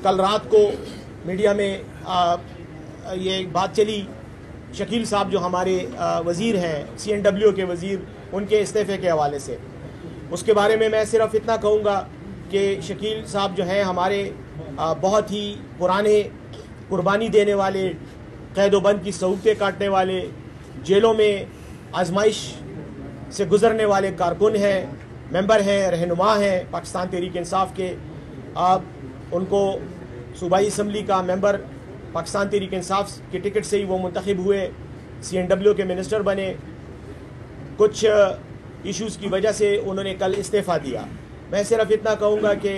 कल रात को मीडिया में ये बात चली, शकील साहब जो हमारे वज़ीर हैं, CNW के वज़ीर, उनके इस्तीफ़े के हवाले से। उसके बारे में मैं सिर्फ इतना कहूँगा कि शकील साहब जो हैं हमारे बहुत ही पुराने, कुर्बानी देने वाले, कैद-ओ-बंद की सहूलतें काटने वाले, जेलों में आजमाइश से गुज़रने वाले कारकुन हैं, मेंबर हैं, रहनुमा हैं पाकिस्तान तहरीक इंसाफ के। आप उनको सूबाई असम्बली का मेंबर पाकिस्तान तहरीक इंसाफ के टिकट से ही वो मुंतखब हुए, CNW के मिनिस्टर बने। कुछ इश्यूज़ की वजह से उन्होंने कल इस्तीफ़ा दिया। मैं सिर्फ इतना कहूँगा कि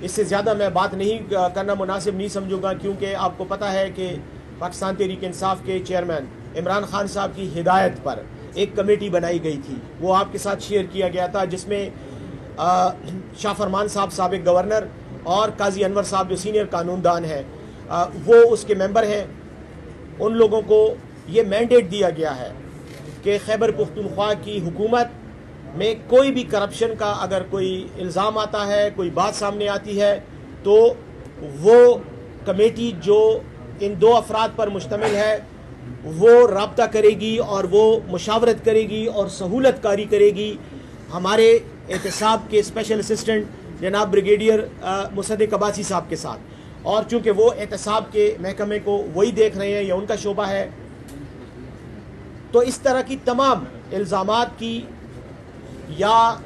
इससे ज़्यादा मैं बात नहीं करना मुनासिब नहीं समझूंगा, क्योंकि आपको पता है कि पाकिस्तान तहरीक इंसाफ के चेयरमैन इमरान खान साहब की हिदायत पर एक कमेटी बनाई गई थी, वो आपके साथ शेयर किया गया था, जिसमें शाह फरमान साहब साबिक गवर्नर और काजी अनवर साहब जो सीनियर कानूनदान हैं वो उसके मेंबर हैं। उन लोगों को ये मैंडेट दिया गया है कि खैबर पुख्तूनख्वा की हुकूमत में कोई भी करप्शन का अगर कोई इल्ज़ाम आता है, कोई बात सामने आती है, तो वो कमेटी जो इन दो अफराद पर मुश्तमिल है वो राब्ता करेगी और वो मुशावरत करेगी और सहूलत कारी करेगी हमारे एहतसाब के स्पेशल असिस्टेंट जनाब ब्रिगेडियर मुसद्दिक अब्बासी साहब के साथ। और चूँकि वो एहतसाब के महकमे को वही देख रहे हैं या उनका शोबा है, तो इस तरह की तमाम इल्ज़ामात की या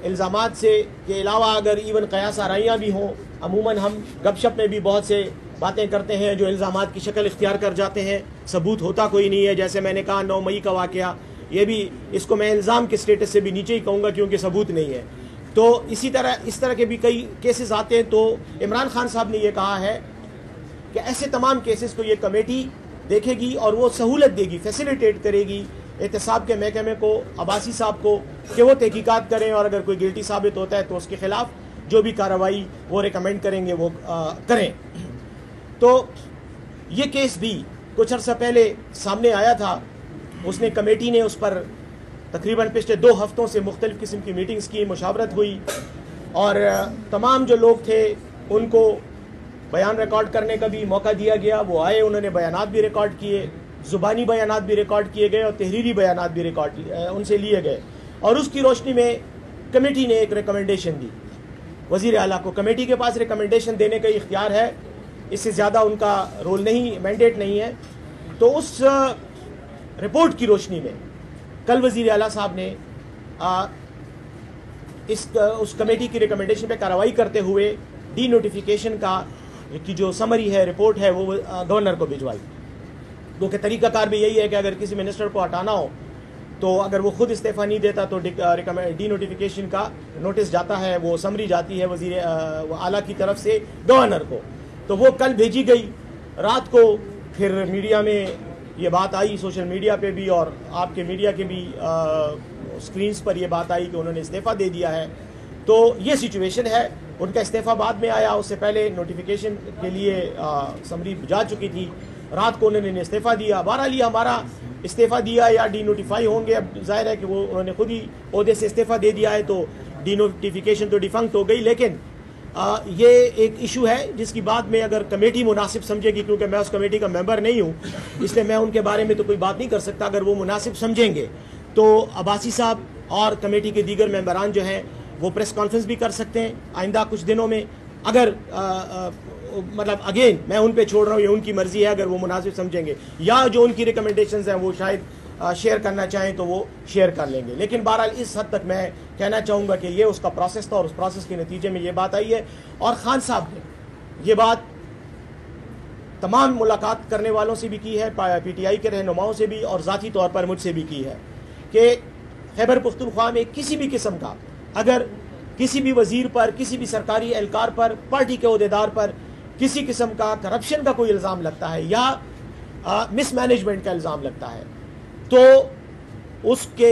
इल्ज़ामात से के अलावा अगर इवन क़यास आराइयाँ भी हों, अमूमन हम गपशप में भी बहुत से बातें करते हैं जो इल्ज़ामात की शक्ल इख्तियार कर जाते हैं, सबूत होता कोई नहीं है। जैसे मैंने कहा 9 मई का वाक़या, ये भी इसको मैं इल्ज़ाम के स्टेटस से भी नीचे ही कहूँगा क्योंकि सबूत नहीं है। तो इसी तरह इस तरह के भी कई केसेस आते हैं। तो इमरान खान साहब ने यह कहा है कि ऐसे तमाम केसेस को ये कमेटी देखेगी और वो सहूलत देगी, फैसिलिटेट करेगी एहतसाब के महकमे को, अब्बासी साहब को, कि वो तहकीकात करें और अगर कोई गिल्टी साबित होता है तो उसके खिलाफ जो भी कार्रवाई वो रिकमेंड करेंगे वो करें। तो ये केस भी कुछ अर्सा पहले सामने आया था। उसने कमेटी ने उस पर तकरीबन पिछले 2 हफ्तों से मुख्तलिफ़ किस्म की मीटिंग्स की, मुशावरत हुई और तमाम जो लोग थे उनको बयान रिकॉर्ड करने का भी मौका दिया गया। वो आए, उन्होंने बयानात भी रिकॉर्ड किए, ज़ुबानी बयानात भी रिकॉर्ड किए गए और तहरीरी बयानात भी रिकॉर्ड उनसे लिए गए। और उसकी रोशनी में कमेटी ने एक रिकमेंडेशन दी वज़ीर आला को। कमेटी के पास रिकमेंडेशन देने का इख्तियार है, इससे ज़्यादा उनका रोल नहीं, मैंडेट नहीं है। तो उस रिपोर्ट की रोशनी में कल वज़ीर आला साहब ने उस कमेटी की रिकमेंडेशन पे कार्रवाई करते हुए डी नोटिफिकेशन का की जो समरी है, रिपोर्ट है, वो गवर्नर को भिजवाई। क्योंकि तरीक़ाकार भी यही है कि अगर किसी मिनिस्टर को हटाना हो तो अगर वो खुद इस्तीफ़ा नहीं देता तो डी नोटिफिकेशन का नोटिस जाता है, वो समरी जाती है वज़ीर आला की तरफ से गवर्नर को। तो वो कल भेजी गई रात को। फिर मीडिया में ये बात आई, सोशल मीडिया पे भी और आपके मीडिया के भी स्क्रीन्स पर ये बात आई कि उन्होंने इस्तीफ़ा दे दिया है। तो ये सिचुएशन है। उनका इस्तीफ़ा बाद में आया, उससे पहले नोटिफिकेशन के लिए समरी जा चुकी थी। रात को उन्होंने इस्तीफ़ा दिया। बहरहाल ये हमारा इस्तीफ़ा दिया या डी नोटिफाई होंगे, अब जाहिर है कि वो उन्होंने खुद ही ओहदे से इस्तीफ़ा दे दिया है, तो डी नोटिफिकेशन तो डिफंक्ट हो गई। लेकिन ये एक इशू है जिसकी बाद में अगर कमेटी मुनासिब समझेगी, क्योंकि मैं उस कमेटी का मेंबर नहीं हूँ इसलिए मैं उनके बारे में तो कोई बात नहीं कर सकता, अगर वो मुनासिब समझेंगे तो अब्बासी साहब और कमेटी के दीगर मेंबरान जो हैं वो प्रेस कॉन्फ्रेंस भी कर सकते हैं आइंदा कुछ दिनों में। अगर मतलब अगेन मैं उन पे छोड़ रहा हूँ, ये उनकी मर्जी है, अगर वो मुनासिब समझेंगे या जो उनकी रिकमेंडेशंस हैं वो शायद शेयर करना चाहें तो वो शेयर कर लेंगे। लेकिन बहरहाल इस हद तक मैं कहना चाहूँगा कि ये उसका प्रोसेस था और उस प्रोसेस के नतीजे में ये बात आई है। और खान साहब ने ये बात तमाम मुलाकात करने वालों से भी की है, PTI के रहनुमाओं से भी और ज़ाती तौर पर मुझसे भी की है कि खैबर पुख्तूनख्वा में किसी भी किस्म का अगर किसी भी वज़ीर पर, किसी भी सरकारी एहलकार पर, पार्टी के अहदेदार पर किसी किस्म का करप्शन का कोई इल्ज़ाम लगता है या मिसमैनेजमेंट का इल्ज़ाम लगता है तो उसके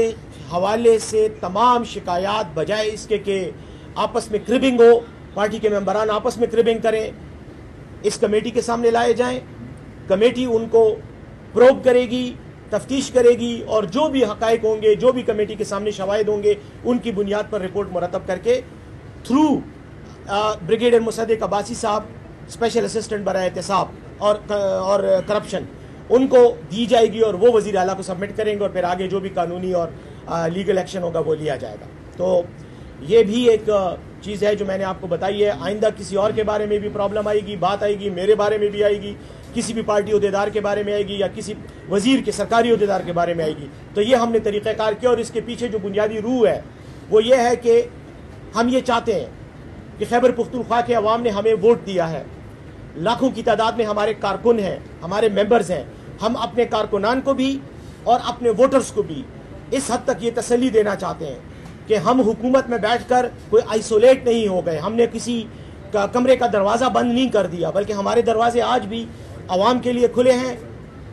हवाले से तमाम शिकायत बजाय इसके कि आपस में क्रिबिंग हो, पार्टी के मेंबरान आपस में क्रिबिंग करें, इस कमेटी के सामने लाए जाएं। कमेटी उनको प्रोब करेगी, तफ्तीश करेगी और जो भी हक़ाइक़ होंगे, जो भी कमेटी के सामने शवाहिद होंगे, उनकी बुनियाद पर रिपोर्ट मुरतब करके थ्रू ब्रिगेडियर मुसद्दिक अब्बासी साहब اسپیشل اسسٹنٹ برائے احتساب اور کرپشن ان کو دی جائے گی اور وہ وزیر اعلیٰ کو سبمٹ کریں گے اور پھر آگے جو بھی قانونی اور لیگل ایکشن ہوگا وہ لیا جائے گا. تو یہ بھی ایک چیز ہے جو میں نے آپ کو بتائی ہے. آئندہ کسی اور کے بارے میں بھی پرابلم آئے گی، بات آئے گی، میرے بارے میں بھی آئے گی، کسی بھی پارٹی عہدیدار کے بارے میں آئے گی یا کسی وزیر کے سرکاری عہدیدار کے بارے میں آئے گی، تو یہ ہم نے طریقہ کار کیا. اور اس کے پیچھے جو بنیادی روح ہے وہ یہ ہے کہ ہم یہ چاہتے ہیں کہ خیبر پختونخوا کے عوام نے ہمیں ووٹ دیا ہے، لاکھوں کی تعداد میں ہمارے کارکن ہیں، ہمارے ممبرز ہیں. ہم اپنے کارکنان کو بھی اور اپنے ووٹرز کو بھی اس حد تک یہ تسلی دینا چاہتے ہیں کہ ہم حکومت میں بیٹھ کر کوئی آئسولیٹ نہیں ہو گئے، ہم نے کسی کمرے کا دروازہ بند نہیں کر دیا، بلکہ ہمارے دروازے آج بھی عوام کے لیے کھلے ہیں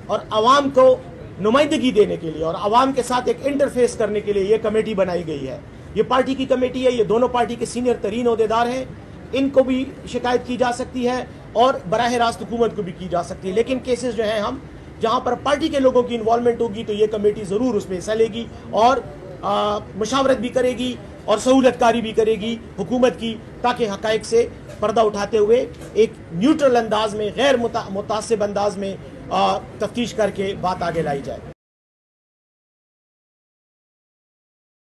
اور عوام کو نمائندگی دینے کے لیے اور عوام کے ساتھ ایک انٹرفیس کرنے کے لیے یہ کمیٹی بنائی گئی ہے. یہ پارٹی کی کمیٹی ہے، یہ دونوں پارٹی کے سینئر ترین عہدیدار ہیں، ان کو بھی شکایت کی جا سکتی ہے اور براہ راست حکومت کو بھی کی جا سکتی ہے. لیکن کیسز جو ہیں ہم جہاں پر پارٹی کے لوگوں کی انوالومنٹ ہوگی تو یہ کمیٹی ضرور اس میں حصہ لے گی اور مشاورت بھی کرے گی اور سہولت کاری بھی کرے گی حکومت کی، تاکہ حقائق سے پردہ اٹھاتے ہوئے ایک نیوٹرل انداز میں، غیر متعصب انداز میں تفتیش کر کے بات آگے لائی جائے.